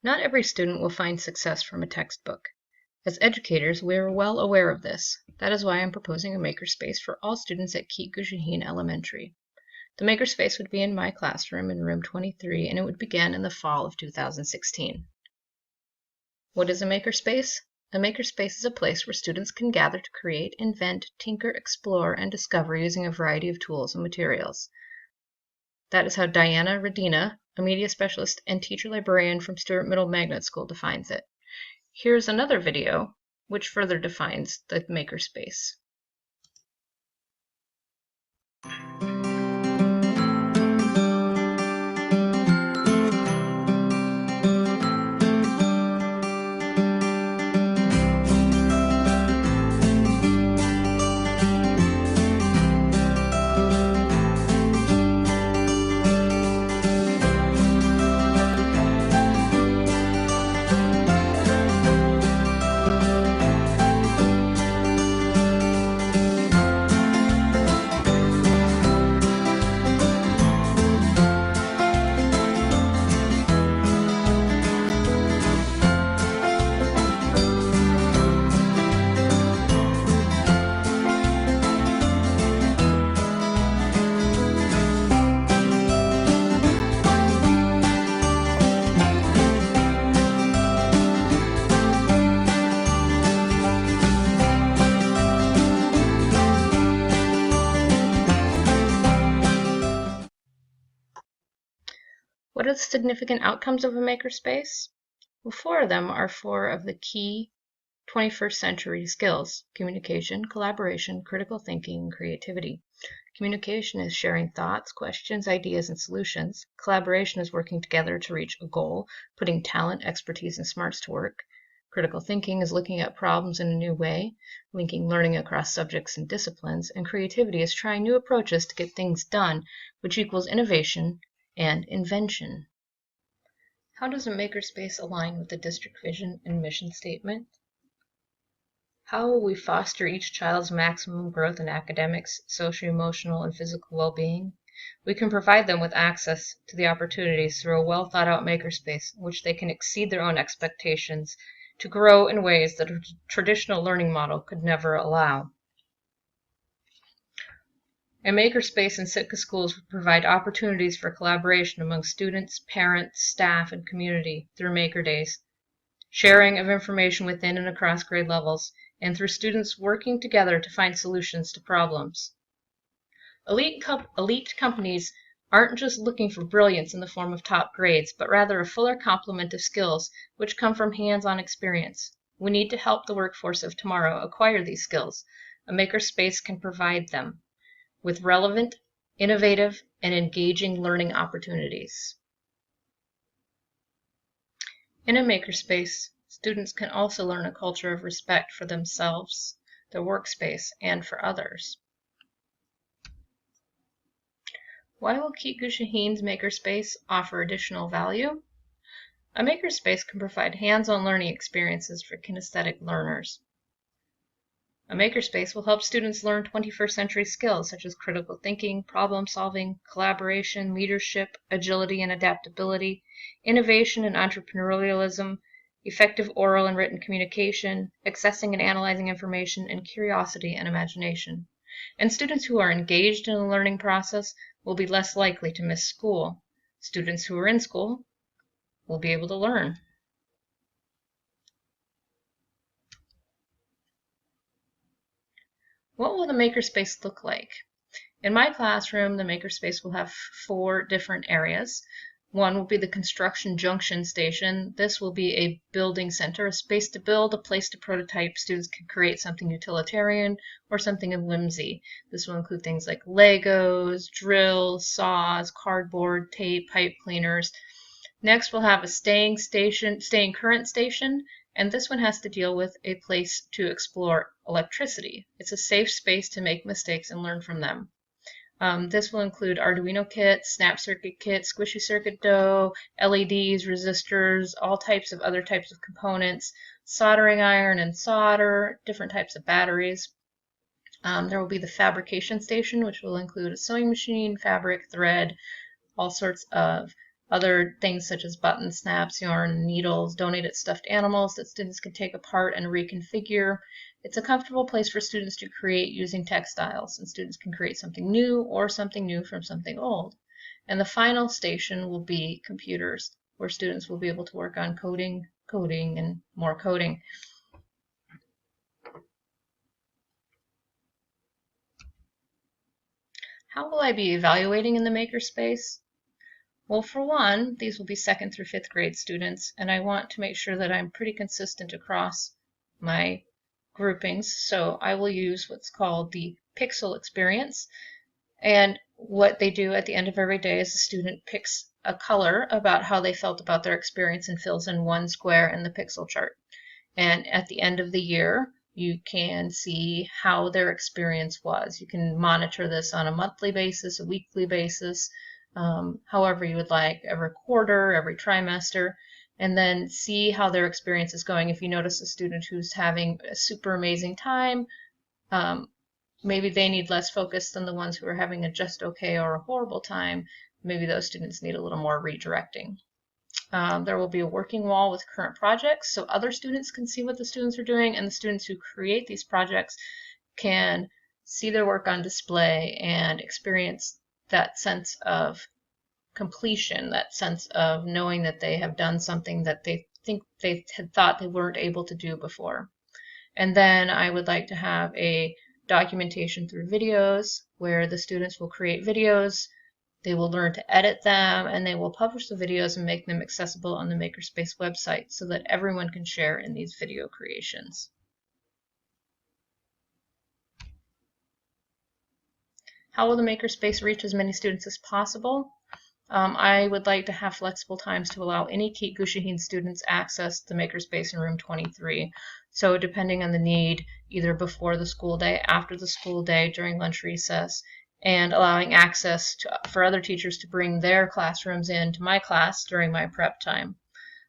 Not every student will find success from a textbook. As educators, we are well aware of this. That is why I'm proposing a makerspace for all students at Keet-Gushaheen Elementary. The makerspace would be in my classroom in room 23, and it would begin in the fall of 2016. What is a makerspace? A makerspace is a place where students can gather to create, invent, tinker, explore, and discover using a variety of tools and materials. That is how Diana Radina, a media specialist and teacher librarian from Stewart Middle Magnet School, defines it. Here's another video which further defines the makerspace. What are the significant outcomes of a makerspace? Well, 4 of them are 4 of the key 21st century skills: communication, collaboration, critical thinking, and creativity. Communication is sharing thoughts, questions, ideas, and solutions. Collaboration is working together to reach a goal, putting talent, expertise, and smarts to work. Critical thinking is looking at problems in a new way, linking learning across subjects and disciplines. And creativity is trying new approaches to get things done, which equals innovation and invention. How does a makerspace align with the district vision and mission statement? How will we foster each child's maximum growth in academics, socio-emotional, and physical well-being? We can provide them with access to the opportunities through a well-thought-out makerspace in which they can exceed their own expectations to grow in ways that a traditional learning model could never allow. A makerspace in Sitka schools would provide opportunities for collaboration among students, parents, staff, and community through Maker Days, sharing of information within and across grade levels, and through students working together to find solutions to problems. Elite companies aren't just looking for brilliance in the form of top grades, but rather a fuller complement of skills which come from hands-on experience. We need to help the workforce of tomorrow acquire these skills. A makerspace can provide them with relevant, innovative, and engaging learning opportunities. In a makerspace, students can also learn a culture of respect for themselves, their workspace, and for others. Why will Keet-Gushaheen's makerspace offer additional value? A makerspace can provide hands-on learning experiences for kinesthetic learners. A makerspace will help students learn 21st century skills such as critical thinking, problem solving, collaboration, leadership, agility and adaptability, innovation and entrepreneurialism, effective oral and written communication, accessing and analyzing information, and curiosity and imagination. And students who are engaged in the learning process will be less likely to miss school. Students who are in school will be able to learn. What will the makerspace look like? In my classroom, the makerspace will have 4 different areas. One will be the construction junction station. This will be a building center, a space to build, a place to prototype. Students can create something utilitarian or something whimsy. This will include things like Legos, drills, saws, cardboard, tape, pipe cleaners. Next, we'll have a staying current station, and this one has to deal with a place to explore electricity. It's a safe space to make mistakes and learn from them. This will include Arduino kits, snap circuit kits, squishy circuit dough, LEDs, resistors, all types of other types of components, soldering iron and solder, different types of batteries. There will be the fabrication station, which will include a sewing machine, fabric, thread, all sorts of other things such as buttons, snaps, yarn, needles, donated stuffed animals that students can take apart and reconfigure. It's a comfortable place for students to create using textiles, and students can create something new or something new from something old. And the final station will be computers, where students will be able to work on coding, and more coding. How will I be evaluating in the Makerspace? Well, for one, these will be 2nd through 5th grade students, and I want to make sure that I'm pretty consistent across my groupings. So I will use what's called the pixel experience. And what they do at the end of every day is the student picks a color about how they felt about their experience and fills in one square in the pixel chart. And at the end of the year, you can see how their experience was. You can monitor this on a monthly basis, a weekly basis, however you would like, every quarter, every trimester, and then see how their experience is going. If you notice a student who's having a super amazing time, maybe they need less focus than the ones who are having a just okay or a horrible time. Maybe those students need a little more redirecting. There will be a working wall with current projects, so other students can see what the students are doing, and the students who create these projects can see their work on display and experience that sense of completion, that sense of knowing that they have done something that they think they had thought they weren't able to do before. And then I would like to have a documentation through videos where the students will create videos, they will learn to edit them, and they will publish the videos and make them accessible on the Makerspace website so that everyone can share in these video creations. How will the Makerspace reach as many students as possible? I would like to have flexible times to allow any Kikushihine students access the Makerspace in room 23. So depending on the need, either before the school day, after the school day, during lunch recess, and allowing access for other teachers to bring their classrooms into my class during my prep time.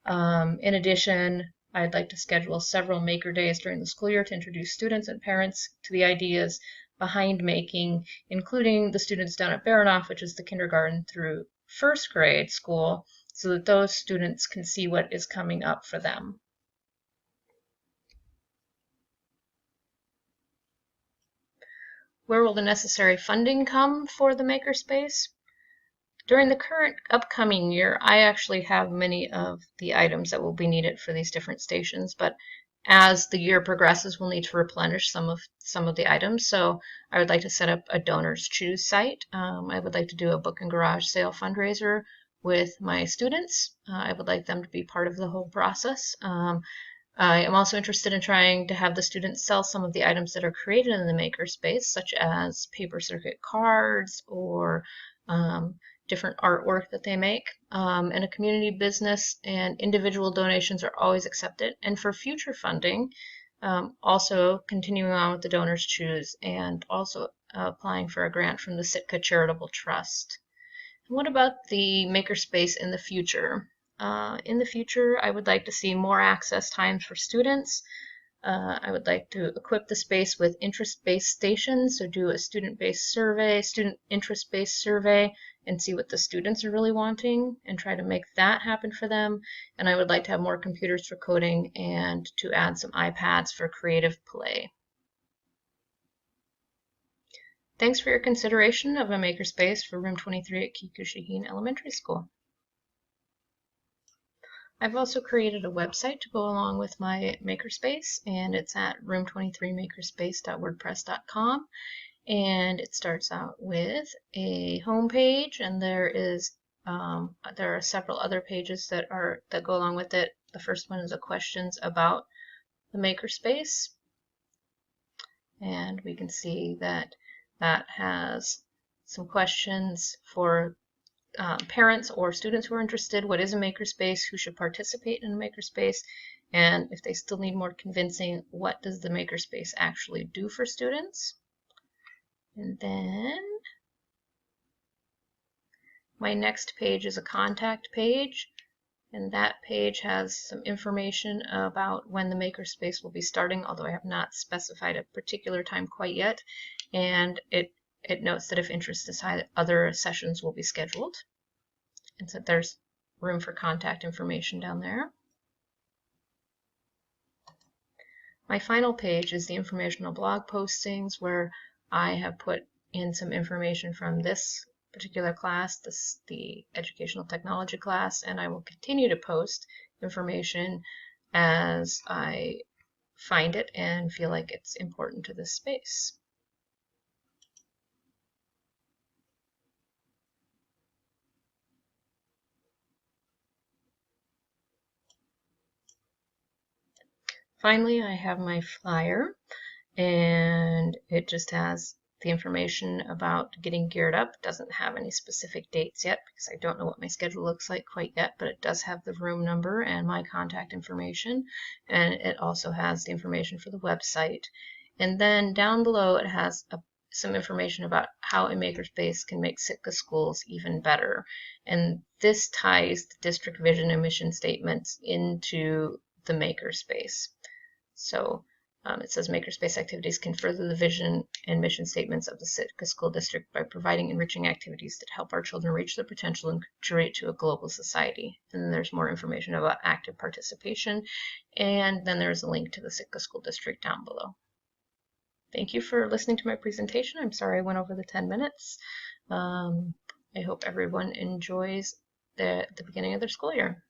In addition, I'd like to schedule several maker days during the school year to introduce students and parents to the ideas behind making, including the students down at Baranoff, which is the kindergarten through 1st grade school, so that those students can see what is coming up for them. Where will the necessary funding come for the Makerspace? During the current upcoming year, I actually have many of the items that will be needed for these different stations, but as the year progresses, we'll need to replenish some of the items. So I would like to set up a Donors Choose site. I would like to do a book and garage sale fundraiser with my students. I would like them to be part of the whole process. I am also interested in trying to have the students sell some of the items that are created in the Makerspace, such as paper circuit cards or different artwork that they make. And a community business and individual donations are always accepted. And for future funding, also continuing on with the Donors Choose and also applying for a grant from the Sitka Charitable Trust. And what about the Makerspace in the future? In the future, I would like to see more access times for students. I would like to equip the space with interest-based stations, so do a student-based survey, student interest-based survey, and see what the students are really wanting and try to make that happen for them. And I would like to have more computers for coding and to add some iPads for creative play. Thanks for your consideration of a Makerspace for room 23 at Kikushihine Elementary School. I've also created a website to go along with my Makerspace, and it's at room23makerspace.wordpress.com. And it starts out with a home page, and there are several other pages that go along with it. The first one is a questions about the Makerspace, and we can see that has some questions for parents or students who are interested. What is a Makerspace? Who should participate in a Makerspace? And if they still need more convincing, what does the Makerspace actually do for students? And then my next page is a contact page, and that page has some information about when the Makerspace will be starting, although I have not specified a particular time quite yet. And it notes that if interest is high, other sessions will be scheduled. And so there's room for contact information down there. My final page is the informational blog postings, where I have put in some information from this particular class, the educational technology class, and I will continue to post information as I find it and feel like it's important to this space. Finally, I have my flyer, and it just has the information about getting geared up. It doesn't have any specific dates yet because I don't know what my schedule looks like quite yet, but it does have the room number and my contact information, and it also has the information for the website. And then down below it has some information about how a makerspace can make Sitka schools even better. And this ties the district vision and mission statements into the makerspace. So it says Makerspace activities can further the vision and mission statements of the Sitka School District by providing enriching activities that help our children reach their potential and contribute to a global society. And then there's more information about active participation, and then there's a link to the Sitka School District down below. Thank you for listening to my presentation. I'm sorry I went over the 10 minutes. I hope everyone enjoys the beginning of their school year.